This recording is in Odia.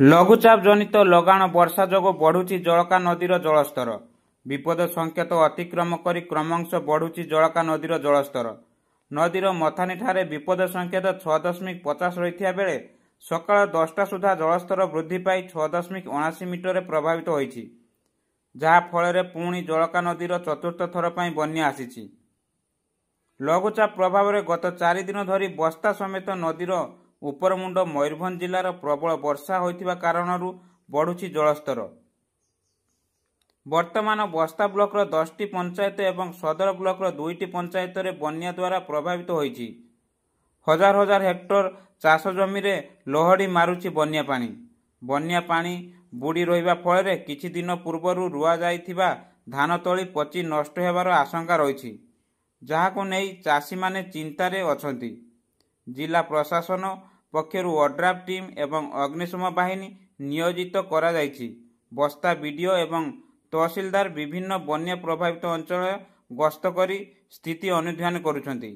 ଲଘୁଚାପ ଜନିତ ଲଗାଣ ବର୍ଷା ଯୋଗୁଁ ବଢୁଛି ଜଳକା ନଦୀର ଜଳସ୍ତର। ବିପଦ ସଂକେତ ଅତିକ୍ରମ କରି କ୍ରମଶଃ ବଢୁଛି ଜଳକା ନଦୀର ଜଳସ୍ତର। ନଦୀର ମଥାନୀଠାରେ ବିପଦ ସଂକେତ 6.50 ରହିଥିବା ବେଳେ ସକାଳ 10ଟା ସୁଦ୍ଧା ଜଳସ୍ତର ବୃଦ୍ଧି ପାଇ 6.79 ମିଟରରେ ପ୍ରଭାବିତ ହୋଇଛି, ଯାହା ଫଳରେ ପୁଣି ଜଳକା ନଦୀର ଚତୁର୍ଥ ଥର ପାଇଁ ବନ୍ୟା ଆସିଛି। ଲଘୁଚାପ ପ୍ରଭାବରେ ଗତ 4 ଦିନ ଧରି ବସ୍ତା ସମେତ ନଦୀର ଉପରମୁଣ୍ଡ ମୟୂରଭଞ୍ଜ ଜିଲ୍ଲାର ପ୍ରବଳ ବର୍ଷା ହୋଇଥିବା କାରଣରୁ ବଢୁଛି ଜଳସ୍ତର। ବର୍ତ୍ତମାନ ବସ୍ତା ବ୍ଲକର 10ଟି ପଞ୍ଚାୟତ ଏବଂ ସଦର ବ୍ଲକର 2ଟି ପଞ୍ଚାୟତରେ ବନ୍ୟା ଦ୍ୱାରା ପ୍ରଭାବିତ ହୋଇଛି। ହଜାର ହଜାର ହେକ୍ଟର ଚାଷ ଜମିରେ ଲହଡ଼ି ମାରୁଛି ବନ୍ୟା ପାଣି। ବନ୍ୟା ପାଣି ବୁଡ଼ି ରହିବା ଫଳରେ କିଛି ଦିନ ପୂର୍ବରୁ ରୁଆଯାଇଥିବା ଧାନ ତଳି ପଚି ନଷ୍ଟ ହେବାର ଆଶଙ୍କା ରହିଛି, ଯାହାକୁ ନେଇ ଚାଷୀମାନେ ଚିନ୍ତାରେ ଅଛନ୍ତି। ଜିଲ୍ଲା ପ୍ରଶାସନ ପକ୍ଷରୁ ଓଡ୍ରାଫ୍ ଟିମ୍ ଏବଂ ଅଗ୍ନିଶମ ବାହିନୀ ନିୟୋଜିତ କରାଯାଇଛି। ବସ୍ତା ବିଡିଓ ଏବଂ ତହସିଲଦାର ବିଭିନ୍ନ ବନ୍ୟା ପ୍ରଭାବିତ ଅଞ୍ଚଳ ଗସ୍ତ କରି ସ୍ଥିତି ଅନୁଧ୍ୟାନ କରୁଛନ୍ତି।